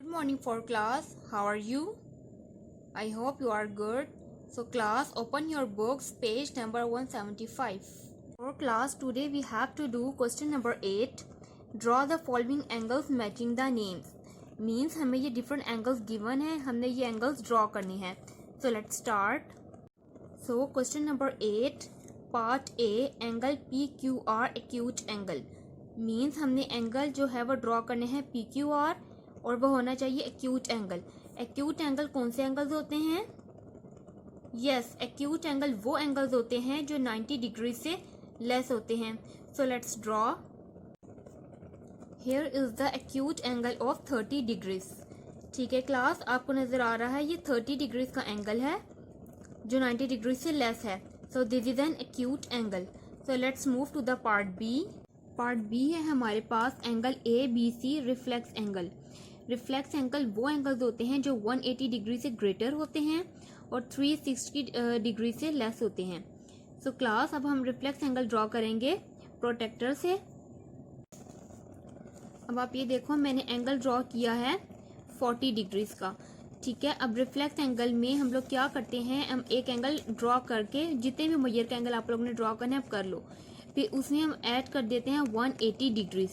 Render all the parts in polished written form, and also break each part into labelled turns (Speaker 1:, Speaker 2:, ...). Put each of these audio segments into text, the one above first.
Speaker 1: morning for class. How are you? I hope you are good. So class, open your books, page number 175. For class, today we have to do question number 8. Draw the following angles matching the names. Means हमें ये different angles given है, हमने ये angles draw करनी है. So let's start. So question number 8, part A, angle PQR acute angle. Means हमने angle जो है वो ड्रॉ करने हैं PQR और वो होना चाहिए एक्यूट एंगल. एक्यूट एंगल कौन से एंगल्स होते हैं? यस, एक्यूट एंगल वो एंगल्स होते हैं जो 90 डिग्री से लेस होते हैं. So let's draw. Here is the acute angle of 30 degrees. ठीक है क्लास, आपको नजर आ रहा है ये 30 डिग्रीज का एंगल है जो 90 डिग्री से लेस है. So this is an acute angle. So let's move to the part B. Part B है हमारे पास angle ABC reflex angle. Reflex angle वो एंगल्स होते हैं जो 180 डिग्री से ग्रेटर होते हैं और 360 डिग्री से लेस होते हैं. सो क्लास, अब हम रिफ्लेक्स एंगल ड्रॉ करेंगे प्रोटेक्टर से. अब आप ये देखो, मैंने एंगल ड्रॉ किया है 40 डिग्रीज का. ठीक है, अब रिफ्लेक्स एंगल में हम लोग क्या करते हैं, हम एक एंगल ड्रॉ करके जितने भी मेजर का एंगल आप लोगों ने ड्रॉ करना है आप कर लो, फिर उसमें हम ऐड कर देते हैं 180 डिग्रीज.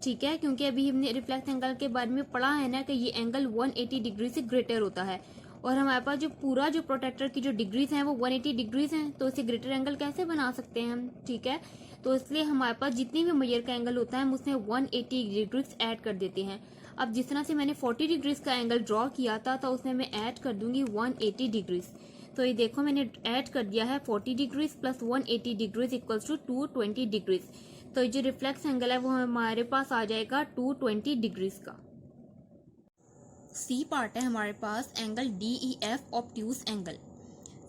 Speaker 1: ठीक है, क्योंकि अभी हमने रिफ्लेक्स एंगल के बारे में पढ़ा है ना कि ये एंगल 180 डिग्री से ग्रेटर होता है और हमारे पास जो पूरा जो प्रोटेक्टर की जो डिग्रीज हैं वो 180 डिग्रीज हैं, तो इसे ग्रेटर एंगल कैसे बना सकते हैं हम. ठीक है, तो इसलिए हमारे पास जितनी भी मेजर का एंगल होता है हम उसमें 180 डिग्रीज ऐड कर देते हैं. अब जिस तरह से मैंने 40 डिग्रीज का एंगल ड्रॉ किया था तो उसमें मैं ऐड कर दूंगी 180 डिग्रीज. तो ये देखो, मैंने ऐड कर दिया है 40 degrees plus 180 degrees equals to 220 degrees. तो ये जो रिफ्लेक्स एंगल है वो हमारे पास आ जाएगा 220 डिग्रीज का. सी पार्ट है हमारे पास angle DEF obtuse angle.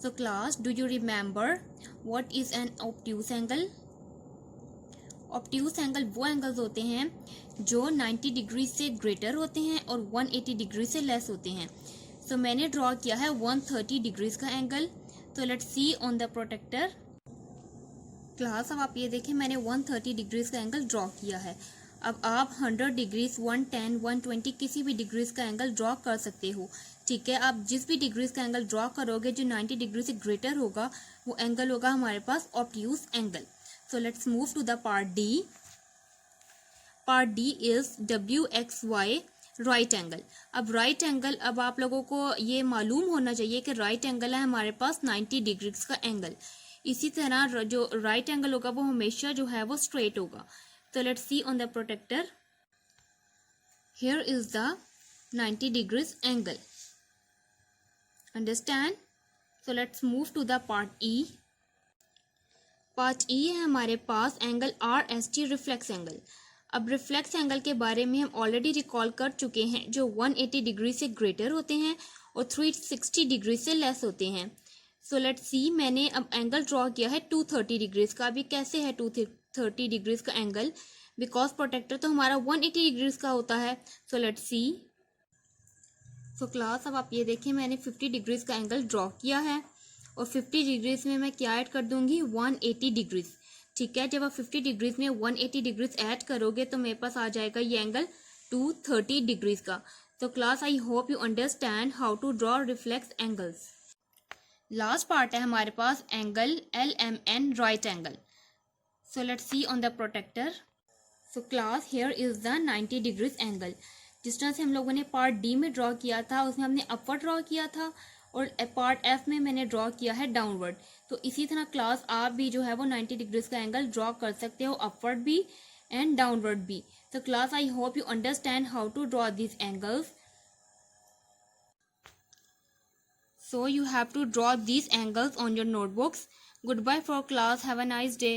Speaker 1: So class, do you remember what is an obtuse angle? Obtuse angle वो एंगल्स होते हैं जो 90 डिग्री से ग्रेटर होते हैं और 180 डिग्री से लेस होते हैं. सो मैंने ड्रॉ किया है 130 डिग्रीज का एंगल. तो let's see on the protractor. Class, अब आप ये देखें, मैंने 130 डिग्रीज का एंगल ड्रॉ किया है. अब आप 100 डिग्रीज, 110, 120 किसी भी डिग्रीज का एंगल ड्रॉ कर सकते हो. ठीक है, आप जिस भी डिग्रीज का एंगल ड्रॉ करोगे जो 90 डिग्री से ग्रेटर होगा वो एंगल होगा हमारे पास obtuse angle. So let's move to the part D. Part D is WXY right angle. अब राइट एंगल, अब आप लोगों को ये मालूम होना चाहिए कि राइट एंगल है हमारे पास 90 डिग्रीज का एंगल. इसी तरह जो राइट एंगल होगा वो हमेशा जो है वो स्ट्रेट होगा. तो let's see on the protractor. Here is the 90 degrees angle. Understand? So let's move to the part E. Part E है हमारे पास एंगल RST रिफ्लेक्स एंगल. अब रिफ्लेक्स एंगल के बारे में हम ऑलरेडी रिकॉल कर चुके हैं जो 180 डिग्री से ग्रेटर होते हैं और 360 डिग्री से लेस होते हैं. सो लेट्स सी, मैंने अब एंगल ड्रॉ किया है 230 डिग्रीज का. अभी कैसे है 230 डिग्रीज का एंगल? बिकॉज प्रोटेक्टर तो हमारा 180 डिग्रीज का होता है. सो लेट्स सी. सो क्लास, अब आप ये देखें, मैंने 50 डिग्रीज का एंगल ड्रॉ किया है और 50 डिग्रीज में मैं क्या ऐड कर दूंगी? 180 डिग्रीज. ठीक है, जब आप 50 डिग्रीज में 180 डिग्रीज ऐड करोगे तो मेरे पास आ जाएगा ये एंगल 230 डिग्रीज का. तो class, I hope you understand how to draw reflex angles. Last part है हमारे पास angle LMN right angle. So let's see on the protractor. So class, here is the 90 degrees angle. जिस तरह से हम लोगों ने पार्ट डी में ड्रॉ किया था उसमें हमने अपवर्ड ड्रॉ किया था और पार्ट एफ में मैंने ड्रॉ किया है डाउनवर्ड. तो इसी तरह क्लास, आप भी जो है वो 90 डिग्रीज का एंगल ड्रॉ कर सकते हो, अपवर्ड भी एंड डाउनवर्ड भी. तो class, I hope you understand how to draw this angles. So you have to draw these angles on your notebooks. Goodbye for class. Have a nice day.